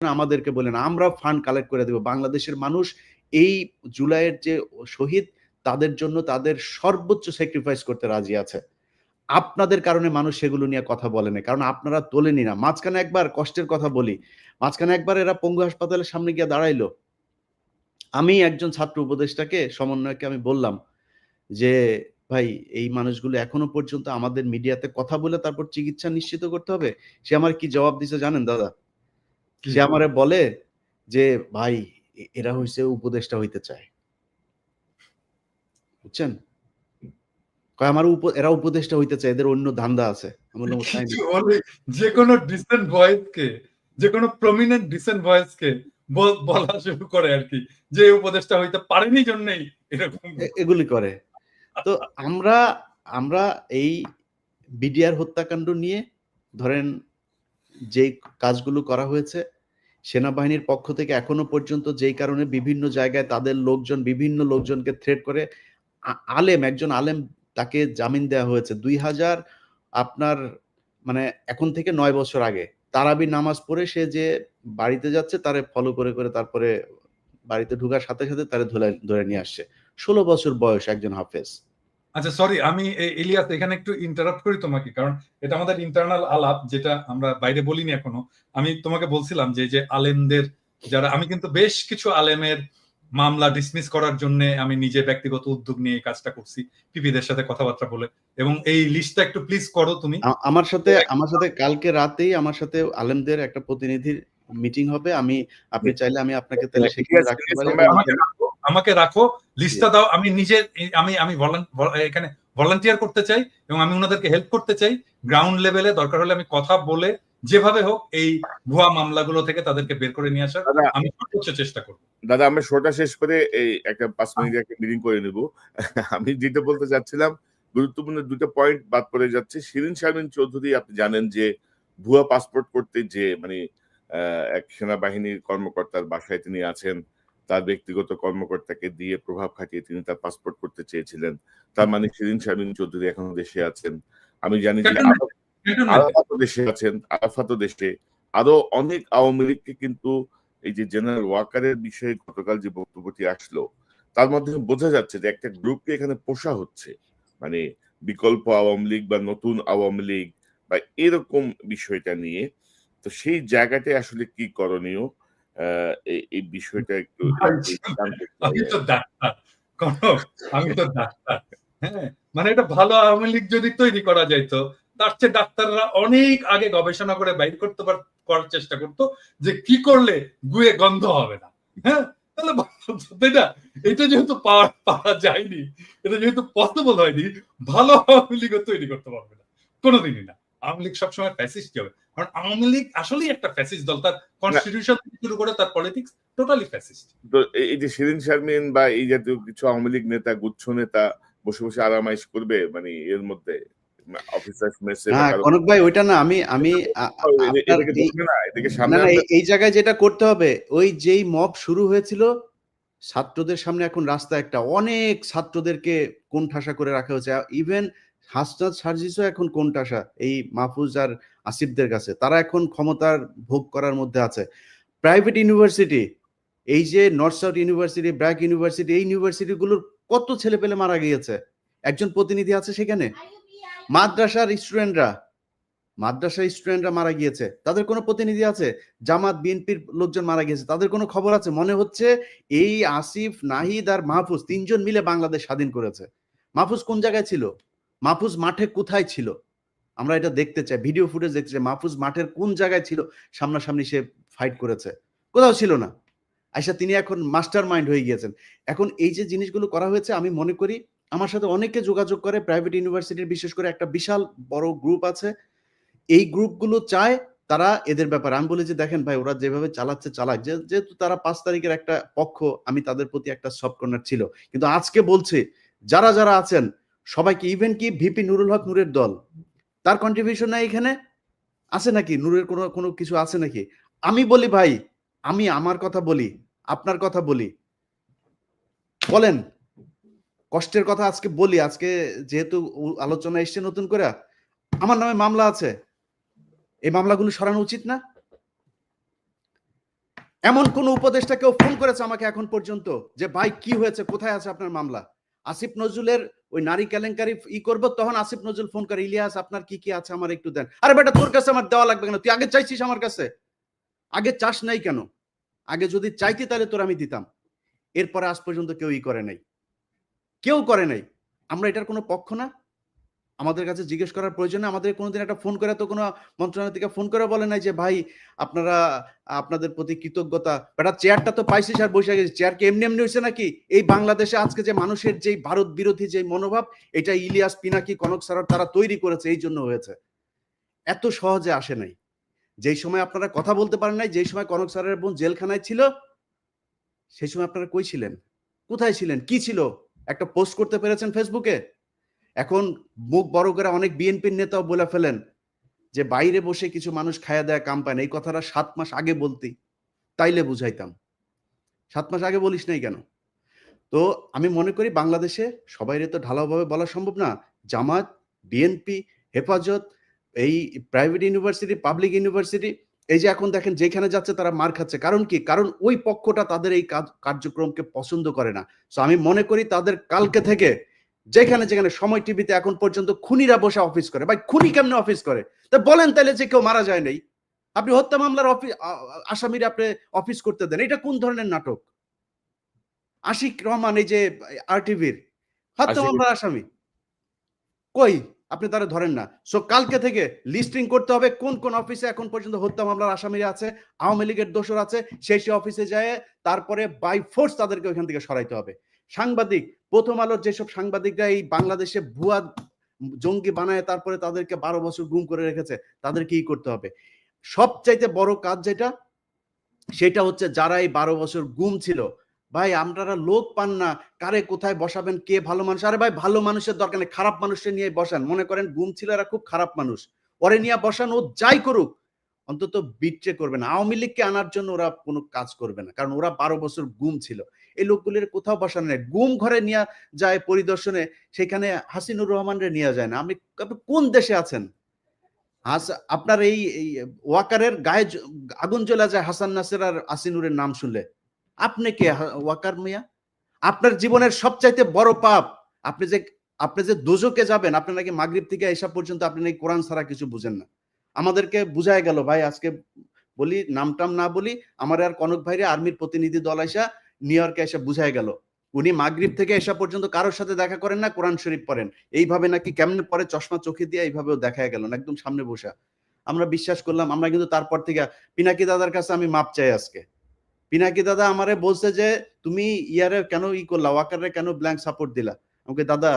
আমাদেরকে বলেন, আমরা ফান্ড কালেক্ট করে দেব। বাংলাদেশের মানুষ এই জুলাইয়ের যে শহীদ, তাদের জন্য তাদের সর্বোচ্চ স্যাক্রিফাইস করতে রাজি আছে। আপনাদের কারণে মানুষ সেগুলো নিয়ে কথা বলে না, কারণ আপনারা তোলেনি না। মাঝখানে একবার কষ্টের কথা বলি, মাঝখানে একবার এরা পঙ্গু হাসপাতালের সামনে গিয়ে দাঁড়াইলো। আমি একজন ছাত্র উপদেষ্টাকে, সমন্বয়কে আমি বললাম যে, ভাই এই মানুষগুলো এখনো পর্যন্ত আমাদের মিডিয়াতে কথা বলে তারপর চিকিৎসা নিশ্চিত করতে হবে। সে আমার কি জবাব দিছে জানেন দাদা? সে আমারে বলে যে, ভাই এরা হইছে উপদেষ্টা হইতে চায়। বুঝছেন? কয় আমার এরা উপদেষ্টা হইতে চায়, এদের অন্য ধান্দা আছে। আমি বললাম তাই নাকি? যে কোনো ডিসেন্ট ভয়েসকে, যে কোনো প্রমিনেন্ট ডিসেন্ট ভয়েসকে বলা শুরু করে আর কি, যে উপদেষ্টা হইতে পারেনি জন্যই এরকম এগুলি করে। তো আমরা এই বিডিআর হত্যাকাণ্ড নিয়ে ধরেন যে কাজগুলো করা হয়েছে, সেনাবাহিনীর পক্ষ থেকে এখনো পর্যন্ত যেই কারণে বিভিন্ন জায়গায় তাদের লোকজন বিভিন্ন লোকজনকে থ্রেট করে, একজন আলেম তাকে জামিন দেওয়া হয়েছে 2000 আপনার মানে এখন থেকে 9 বছর আগে। তারাবির নামাজ পড়ে সে যে বাড়িতে যাচ্ছে তারে ফলো করে তারপরে বাড়িতে ঢোকার সাথে সাথে তারে ধরে নিয়ে আসছে। 16 বছর বয়স একজন হাফেজ। আচ্ছা সরি, আমি ইলিয়াস এখানে একটু ইন্টারাপ্ট করি তোমাকে, কারণ এটা আমাদের ইন্টারনাল আলাপ, যেটা আমরা বাইরে বলিনি এখনো। আমি তোমাকে বলছিলাম যে আলেমদের যারা, আমি কিন্তু বেশ কিছু আলেমের মামলা ডিসমিস করার জন্য আমি নিজে ব্যক্তিগত উদ্যোগ নিয়ে এই কাজটা করছি, পিপিদের সাথে কথাবার্তা বলে। এবং এই লিস্টটা একটু প্লিজ করো তুমি। আমার সাথে কালকে রাতেই আমার সাথে আলেমদের একটা প্রতিনিধির মিটিং হবে। আপনি চাইলে আমি আপনাকে তাহলে সেখানে রাখতে পারি। আমাকে রাখো, লিস্টটা দাও। আমি নিজে আমি এখানে ভলান্টিয়ার করতে চাই এবং আমি ওনাদেরকে হেল্প করতে চাই। গ্রাউন্ড লেভেলে দরকার হলে আমি কথা বলে যেভাবে হোক এই ভুয়া মামলাগুলো থেকে তাদেরকে বের করে নিয়ে আসার আমি সর্বোচ্চ চেষ্টা করব। দাদা আমরা শোটা শেষ করে এই একটা 5 মিনিট একটা মিটিং করে নেব। আমি যেটা বলতে চাচ্ছিলাম, গুরুত্বপূর্ণ দুটো পয়েন্ট বাদ পড়ে যাচ্ছে। শিরিন শারমিন চৌধুরী, আপনি জানেন যে ভুয়া পাসপোর্ট করতে যে মানে এক সেনাবাহিনীর কর্মকর্তার বাসায় তিনি আছেন, তার ব্যক্তিগত কর্মকর্তাকে দিয়ে প্রভাব খাটিয়ে তিনি তার পাসপোর্ট করতে চেয়েছিলেন। তার মানে শিরিন শারমিন চৌধুরী এখনো দেশে আছেন। আমি জানি যে আরাফাতও দেশে আছেন, আরাফাতও দেশে। আরো অনেক আওয়ামী লীগকে কিন্তু এই যে জেনারেল ওয়াকারের বিষয়ে গতকাল যে বক্তব্যটি আসলো, তার মধ্যে বোঝা যাচ্ছে যে একটা গ্রুপকে এখানে পোষা হচ্ছে, মানে বিকল্প আওয়ামী লীগ বা নতুন আওয়ামী লীগ বা এরকম বিষয়টা নিয়ে। তো সেই জায়গাটায় আসলে কি করণীয়, এই বিষয়টা একটু আমি তো ডাক্তার, আমি তো ডাক্তার। হ্যাঁ, মানে এটা ভালো আওয়ামী লীগ যদি তৈরি করা যাইতো, তার চেয়ে ডাক্তাররা অনেক আগে গবেষণা করে বাইর করতে করার চেষ্টা করতো যে কি করলে গুয়ে গন্ধ হবে না। হ্যাঁ, তাহলে এটা এটা যেহেতু পাওয়া যায়নি, এটা যেহেতু পসিবল হয়নি, ভালো আওয়ামী লীগও তৈরি করতে পারবে না কোনোদিনই না। আওয়ামী লীগ সবসময় ফ্যাসিস্ট হবে, কারণ আওয়ামী লীগ আসলেই একটা ফ্যাসিস্ট দল। তার কনস্টিটিউশন থেকে শুরু করে তার পলিটিক্স টোটালি ফ্যাসিস্ট। তো এই যে শিরিন শারমিন বা এই জাতীয় কিছু আওয়ামী লীগ নেতা, গুচ্ছ নেতা বসে বসে আরামাইশ করবে মানে এর মধ্যে অফিসার্স মেসে বা কনক ভাই ওইটা না, আমি এই জায়গায় যেটা করতে হবে, ওই যেই মব শুরু হয়েছিল ছাত্রদের সামনে, এখন রাস্তা একটা অনেক ছাত্রদেরকে কোণঠাসা করে রাখা হয়েছে। ইভেন হাসনাত সার্জিসও এখন কোণঠাসা এই মাহফুজ আর আসিফদের কাছে। তারা এখন ক্ষমতার ভোগ করার মধ্যে আছে। প্রাইভেট ইউনিভার্সিটি, এই যে north south university, BRAC university, এই ইউনিভার্সিটিগুলোর কত ছেলে পেলে মারা গিয়েছে। একজন প্রতিনিধি আছে সেখানে। মাদ্রাসার স্টুডেন্টরা মারা গিয়েছে, তাদের কোনো প্রতিনিধি আছে? জামাত বিএনপির লোকজন মারা গিয়েছে, তাদের কোনো খবর আছে? মনে হচ্ছে এই আসিফ, নাহিদ আর মাহফুজ তিনজন মিলে বাংলাদেশ স্বাধীন করেছে। মাহফুজ কোন জায়গায় ছিল? মাহফুজ মাঠে কোথায় ছিল? আমরা এটা দেখতে চাই, ভিডিও ফুটেজ দেখতে চাই। মাহফুজ মাঠের কোন জায়গায় ছিল? সামনাসামনি সে ফাইট করেছে? কোথাও ছিল না। আচ্ছা, তিনি এখন মাস্টার মাইন্ড হয়ে গিয়েছেন। এখন এই যে জিনিসগুলো করা হয়েছে, আমি মনে করি আমার সাথে অনেকে যোগাযোগ করে প্রাইভেট ইউনিভার্সিটির, বিশেষ করে একটা বিশাল বড় গ্রুপ আছে। এই গ্রুপগুলো চায় তারা এদের ব্যাপারে, আমি বলি যে দেখেন ভাই, ওরা যেভাবে চালাচ্ছে চালাক, যেহেতু তারা 5 তারিখের একটা পক্ষ, আমি তাদের প্রতি একটা সফট কর্নার ছিল। কিন্তু আজকে বলছে যারা যারা আছেন সবাইকে, ইভেন কি ভিপি নুরুল হক নূরের দল, তার কন্ট্রিবিউশন নাই এখানে আছে নাকি? নূরের কোনো কিছু আছে নাকি? আমি বলি ভাই, আমি আমার কথা বলি, আপনার কথা বলি, বলেন কষ্টের কথা আজকে বলি। আজকে যেহেতু আলোচনা এসছে নতুন করে, আমার নামে মামলা আছে, এই মামলাগুলো সরানো উচিত না? এমন কোন উপদেষ্টা কেউ ফোন করেছে আমাকে এখন পর্যন্ত যে ভাই কি হয়েছে, কোথায় আছে আপনার মামলা? আসিফ নজরুলের ওই নারী কেলেঙ্কারি করবো, তখন আসিফ নজরুল ফোন করে, ইলিয়াস আপনার কি কি আছে আমার একটু দেন। আরে বেটা, তোর কাছে আমার দেওয়া লাগবে কেন? তুই আগে চাইছিস আমার কাছে? আগে চাস নাই কেন? আগে যদি চাইতি তাহলে তোর আমি দিতাম। এরপরে আজ পর্যন্ত কেউই করে নাই, কেউ করে নাই। আমরা এটার কোনো পক্ষ না? আমাদের কাছে জিজ্ঞেস করার প্রয়োজন নেই? আমাদের কোনোদিন একটা ফোন করে তো কোনো মন্ত্রণালয় থেকে ফোন করে বলে নাই যে ভাই আপনারা, আপনাদের প্রতি কৃতজ্ঞতা, বেটা চেয়ারটা তো পাইছিস আর বসে গেছিস। চেয়ার কি এমনি এমনি হয়েছে নাকি? এই বাংলাদেশে আজকে যে মানুষের যে ভারত বিরোধী যে মনোভাব, এটা ইলিয়াস, পিনাকি, কনক স্যার তারা তৈরি করেছে, এই জন্য হয়েছে। এত সহজে আসে নাই। যেই সময় আপনারা কথা বলতে পারেন নাই, যেই সময় কনক স্যারের বোন জেলখানায় ছিল, সেই সময় আপনারা কই ছিলেন? কোথায় ছিলেন? কি ছিল? একটা পোস্ট করতে পেরেছেন ফেসবুকে? এখন মুখ বড় করে অনেক বিএনপির নেতাও বলে ফেলেন যে বাইরে বসে কিছু মানুষ খায়া দেয়া কাম পায় না। এই কথাটা ৭ মাস আগে বলতি, তাইলে বুঝাইতাম। ৭ মাস আগে বলিস নাই কেন? তো আমি মনে করি বাংলাদেশে সবাইরে তো ঢালাওভাবে বলা সম্ভব না। জামাত, বিএনপি, হেফাজত, এই প্রাইভেট ইউনিভার্সিটি, পাবলিক ইউনিভার্সিটি, এই যে এখন দেখেন যেখানে যাচ্ছে তারা মার খাচ্ছে। কারণ কি? কারণ ওই পক্ষটা তাদের এই কার্যক্রমকে পছন্দ করে না। সো আমি মনে করি তাদের কালকে থেকে যেখানে যেখানে সময় টিভিতে এখন পর্যন্ত খুনিরা বসে অফিস করে। ভাই খুনি কেমনে অফিস করে? তা বলেন তাইলে যে কেউ মারা যায় নাই। আপনি হত্যা মামলার আসামিরা আপনি অফিস করতে দেন। এটা কোন ধরনের নাটক? আশিক রহমান, এই যে আরটিভির হত্যা মামলার আসামি, কই? আপনি তারা ধরেন না। সো কালকে থেকে লিস্টিং করতে হবে কোন কোন অফিসে এখন পর্যন্ত হত্যা মামলার আসামিরা আছে, আওয়ামী লীগের দোষর আছে, সেই অফিসে যায় তারপরে বাই ফোর্স তাদেরকে ওইখান থেকে সরাইতে হবে। সাংবাদিক, প্রথম আলোর যেসব সাংবাদিকরা এই বাংলাদেশে ভুয়া জঙ্গি বানায় তারপরে তাদেরকে 12 বছর গুম করে রেখেছে, তাদেরকে কি করতে হবে? সবচাইতে বড় কাজ যেটা, সেটা হচ্ছে যারা এই 12 বছর গুম ছিল, ভাই আপনারা লোক পান না, কারে কোথায় বসাবেন, কে ভালো মানুষ? আরে ভাই ভালো মানুষের দরকার নেই, খারাপ মানুষের নিয়ে বসান। মনে করেন গুম ছিল, এরা খুব খারাপ মানুষ, ওরে নিয়ে বসান, ও যাই করুক অন্তত বিট্রে করবে না। আওয়ামী লীগকে আনার জন্য ওরা কোনো কাজ করবে না, কারণ ওরা 12 বছর গুম ছিল। এই লোকগুলির কোথাও বসানো নেই। গুম ঘরে নিয়ে যায় পরিদর্শনে, সেখানে হাসিনুর রহমানরে নিয়ে যায় না। আপনি কোন দেশে আছেন? আপনার এই ওয়াকারের গায়ে আগুন জ্বলা যায় হাসান নাসের আর আসিনুরের নাম শুনলে। আপনি কে ওয়াকার মিয়া? আপনার জীবনের সবচাইতে বড় পাপ, আপনি যে দোজকে যাবেন, আপনি নাকি মাগরিব থেকে এসা পর্যন্ত আপনি নাকি কোরআন ছাড়া কিছু বুঝেন না। আমাদেরকে বুঝায় গেল ভাই, আজকে বলি নামটাম না বলি, আমার আর কনক ভাইরে আর্মির প্রতিনিধি দল আইসা নিউ ইয়র্কে এসে বুঝায় গেল উনি মাগরিব থেকে এসা পর্যন্ত কারোর সাথে দেখা করেন না, কোরআন শরীফ পড়েন। এইভাবে নাকি কেমনে পরে চশমা চোখে দিয়ে এইভাবেও দেখায় গেল না, একদম সামনে বসা। আমরা বিশ্বাস করলাম। আমরা কিন্তু তারপর থেকে পিনাকি দাদার কাছে আমি মাপ চাই আজকে। পিনাকি দাদা আমারে বলছে যে তুমি ইয়ারে কেন করলা, ওয়াকারে কেন ব্ল্যাঙ্ক সাপোর্ট দিলা? আমাকে দাদা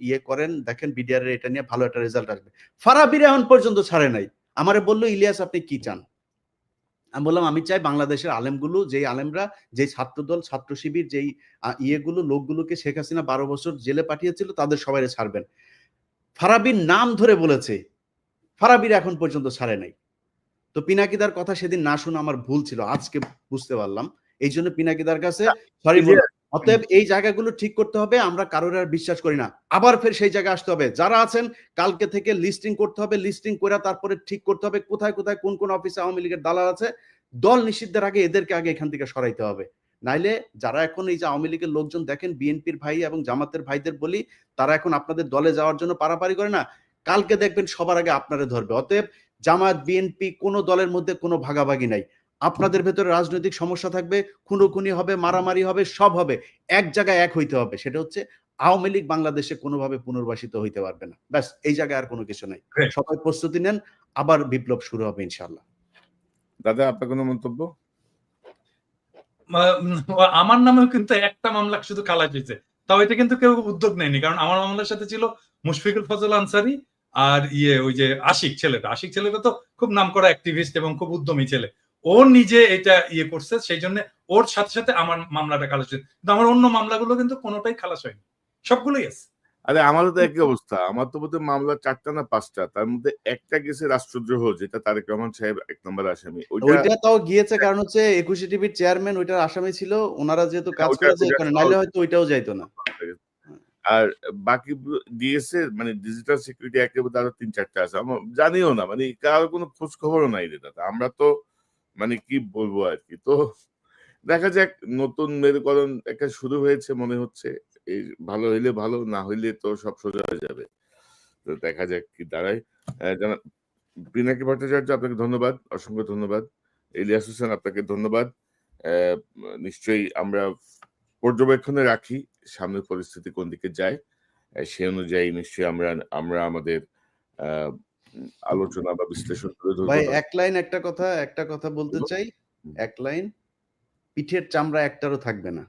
ইয়ে করেন, দেখেন বিডিআর এর এটা নিয়ে ভালো একটা রেজাল্ট আসবে। ফারাবির এখন পর্যন্ত ছাড়ে নাই। আমারে বললো ইলিয়াস আপনি কি চান? আমি বললাম আমি চাই বাংলাদেশের আলেমগুলো, যেই আলেমরা, যেই ছাত্রদল, ছাত্র শিবির, যেই ইয়েগুলো লোকগুলোকে শেখ হাসিনা 12 বছর জেলে পাঠিয়েছিল তাদের সবাই ছাড়বেন। ফারাবির নাম ধরে বলেছে, ফারাবির এখন পর্যন্ত ছাড়ে নাই। তো পিনাকিদার কথা সেদিন না শুনে আমার ভুল ছিল, আজকে বুঝতে পারলাম। এই জন্য পিনাকিদার কাছে সরি বললাম। অতএব এই জায়গাগুলো ঠিক করতে হবে। আমরা কারোর আর বিশ্বাস করি না, আবার ফের সেই জায়গায় আসতে হবে। যারা আছেন কালকে থেকে লিস্টিং করতে হবে, লিস্টিং করে তারপরে ঠিক করতে হবে কোথায় কোথায় কোন কোন অফিসে আওয়ামী লীগের দালাল আছে। দল নিষিদ্ধের আগে এদেরকে আগে এখান থেকে সরাইতে হবে। নাইলে যারা এখন এই যে আওয়ামী লীগের লোকজন দেখেন, বিএনপির ভাই এবং জামাতের ভাইদের বলি, তারা এখন আপনাদের দলে যাওয়ার জন্য পারাপারি করে না, কালকে দেখবেন সবার আগে আপনারে ধরবে। অতএব জামাত, বিএনপি কোন দলের মধ্যে কোনো ভাগাভাগি নাই। আপনাদের ভেতরে রাজনৈতিক সমস্যা থাকবে, খুনোখুনি হবে, মারামারি হবে, সব হবে, এক জায়গায় এক হইতে হবে। সেটা হচ্ছে আওয়ামী লীগ বাংলাদেশে কোনোভাবে পুনর্বাসিত হইতে পারবে না। ব্যাস, এই জায়গায় আর কোনো কিছু নাই। সবাই প্রস্তুতি নেন, আবার বিপ্লব শুরু হবে ইনশাআল্লাহ। দাদা আপনার কোনো মন্তব্য? আমার নামেও কিন্তু একটা মামলা শুধু খালাস হয়েছে, তাও এটা কিন্তু কেউ উদ্যোগ নেয়নি। কারণ আমার মামলার সাথে ছিল মুশফিকুল ফজল আনসারী আর ওই যে আশিক ছেলেটা তো খুব নামকরা অ্যাক্টিভিস্ট এবং খুব উদ্যমী ছেলে। ও নিজে এটা করছে, সেই জন্য ওর সাথে সাথে আমার মামলাটা খালাস হয়েছে। কিন্তু আমার অন্য মামলাগুলো কিন্তু কোনোটাই খালাস হয়নি, সবগুলোই আছে। আরে আমারও তো একই অবস্থা। আমার তো বোধহয় মামলা 4টা না 5টা, তার মধ্যে একটা গেছে রাষ্ট্রদ্রোহ, যেটা তারেক রহমান সাহেব 1 নম্বর আসামি। ওইটা তাও গিয়েছে, কারণ হচ্ছে 21 টিভির চেয়ারম্যান ওইটার আসামি ছিল, ওনারা যেহেতু কাজ করেছে এখানে, নাইলে হয়তো ওইটাও যাইতো না। আর বাকি ডিএসএ মানে ডিজিটাল সিকিউরিটি অ্যাক্টের মধ্যে আরো 3-4টা আছে, আমরা জানিও না, মানে কারোর কোনো খোঁজ খবরও নাই রে দাদা। আমরা তো মানে কি বলবো আর কি। তো দেখা যাক, নতুন মেরুকরণ একটা শুরু হয়েছে মনে হচ্ছে। এই ভালো হইলে ভালো, না হইলে তো সব সোজা হয়ে যাবে। তো দেখা যাক কি দাঁড়ায়। জনাব পিনাকি ভট্টাচার্য, আপনাকে ধন্যবাদ, অসংখ্য ধন্যবাদ। ইলিয়াস হোসেন, আপনাকে ধন্যবাদ। নিশ্চয়ই আমরা পর্যবেক্ষণে রাখি সামনের পরিস্থিতি কোন দিকে যায়। সে অনুযায়ী নিশ্চয়ই আমরা আমাদের আহ, আলোচনা বা বিশ্লেষণ তুলে ধরবো। ভাই একটা কথা বলতে চাই, এক লাইন, পিঠের চামড়া একটারও থাকবে না।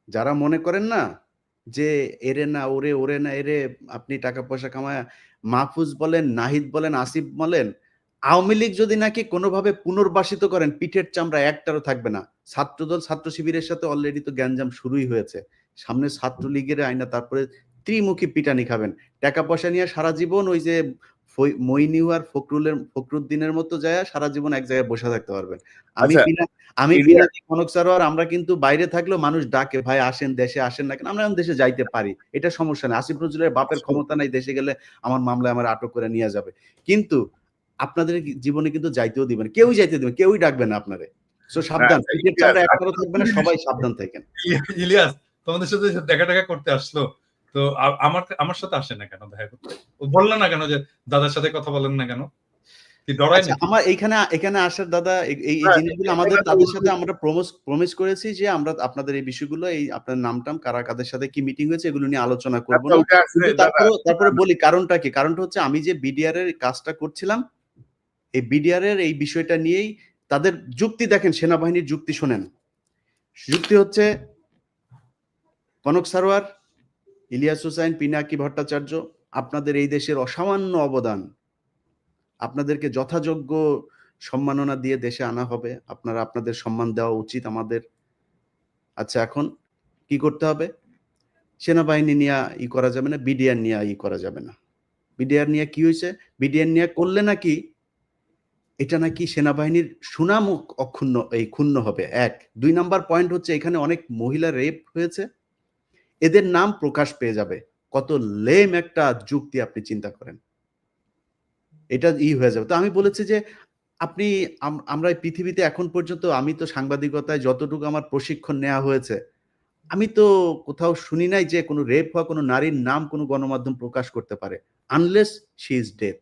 যারা মনে করেন না যে এরে না ওরে, ওরে না এরে, আপনি টাকা পয়সা কামায়, মাহফুজ বলেন, নাহিদ বলেন, আসিফ বলেন, আওয়ামী লীগ যদি নাকি কোনোভাবে পুনর্বাসিত করেন, পিঠের চামড়া একটারও থাকবে না। ছাত্রদল ছাত্র শিবিরের সাথে অলরেডি তো গ্যাঞ্জাম শুরুই হয়েছে। সামনে ছাত্রলীগের আইনা, তারপরে ত্রিমুখী পিটানি খাবেন। টাকা পয়সা নিয়ে সারা জীবন ওই যে মইনিউ আর ফখরুদ্দিনের মতো যায় সারা জীবন এক জায়গায় বসে থাকতে পারবেন। আমি আচ্ছা, আমি ইলিয়াস, পিনাকি কনক সারোয়ার, আমরা কিন্তু বাইরে থাকলেও মানুষ ডাকে, ভাই আসেন দেশে, আসেন না কেন? আমরা এখন দেশে যাইতে পারি, এটা সমস্যা নেই। আসিফ নজরুলের বাপের ক্ষমতা নাই, দেশে গেলে আমার মামলায় আমার আটক করে নিয়ে যাবে। কিন্তু আপনাদের জীবনে কিন্তু যাইতেও দিবেন, কেউই যাইতে দিবেন, কেউই ডাকবে না আপনারে। সো সাবধান, আচ্ছা, পিঠের চামড়া একটারও থাকবে না, সবাই সাবধান থাকেন। ইলিয়াস তোমাদের সাথে দেখা টাকা করতে আসলো, তো আমার সাথে আসে না কেন দেখা করতে? ও বললো না কেন যে দাদার সাথে কথা বলেন না কেন? কি ডরায় আচ্ছা, নাকি? আমার এখানে আসার দাদা, এই হ্যাঁ, জিনিসগুলো এটা আমাদের তো তাদের সাথে আমরা প্রমিস করেছি যে আমরা আপনাদের এই বিষয়গুলো, এই আপনার নামটাম কারা কাদের সাথে কি মিটিং হয়েছে এগুলো নিয়ে আলোচনা করব আচ্ছা, না। ওটা আসলে কিন্তু দাদা, তারপরে বলি কারণটা কি। কারণটা হচ্ছে আমি যে বিডিআর এর কাজটা করছিলাম, এই বিডিআর এর এই বিষয়টা নিয়েই তাদের যুক্তি দেখেন, সেনাবাহিনীর যুক্তি শোনেন। যুক্তি হচ্ছে কনক সারোয়ার, ইলিয়াস হোসাইন, পিনাকি ভট্টাচার্য, আপনাদের এই দেশের অসামান্য অবদান, আপনাদেরকে যথাযোগ্য সম্মাননা দিয়ে দেশে আনা হবে, আপনারা আপনাদের সম্মান দেওয়া উচিত আমাদের। আচ্ছা, এখন কি করতে হবে? সেনাবাহিনী নিয়ে ই করা যাবে না, বিডিআর নিয়ে ই করা যাবে না। বিডিআর নিয়ে কি হয়েছে? বিডিআর নিয়ে করলে নাকি এটা নাকি সেনাবাহিনীর সুনাম ক্ষুণ্ণ হবে, এক। ২ নাম্বার পয়েন্ট হচ্ছে এখানে অনেক মহিলা রেপ হয়েছে, এদের নাম প্রকাশ পেয়ে যাবে। কত লেম একটা যুক্তি, আপনি চিন্তা করেন, এটা হয়ে যাবে। তো আমি বলেছি যে আপনি আমরা এই পৃথিবীতে এখন পর্যন্ত, আমি তো সাংবাদিকতায় যতটুকু আমার প্রশিক্ষণ নেওয়া হয়েছে, আমি তো কোথাও শুনি নাই যে কোনো রেপ হওয়া কোনো নারীর নাম কোনো গণমাধ্যম প্রকাশ করতে পারে, আনলেস শি ইজ ডেথ।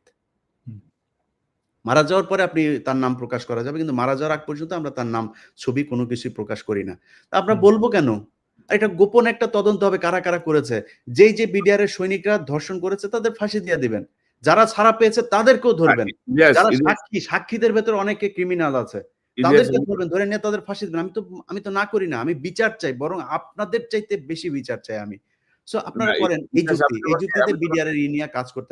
মারা যাওয়ার পরে আপনি তার নাম প্রকাশ করা যাবে, কিন্তু মারা যাওয়ার আগ পর্যন্ত আমরা তার নাম, ছবি কোনো কিছুই প্রকাশ করি না। তা আমরা বলবো কেন? এটা গোপন একটা তদন্ত হবে, কারা কারা করেছে। যেই যে বিডিআর এর সৈনিকরা ধর্ষণ করেছে তাদের ফাঁসি দিয়ে দিবেন, যারা ছাড়া পেয়েছে তাদেরকেও ধরবেন, যারা সাক্ষীদের ভেতর অনেকে ক্রিমিনাল আছে তাদেরকে ধরবেন, ধরে নিয়ে তাদের ফাঁসি দিবেন। আমি তো না করি না, আমি বিচার চাই, বরং আপনাদের চাইতে বেশি বিচার চাই আমি। সো আপনারা করেন এই যুক্তিতে বিডিআর এর নিয়ে কাজ করতে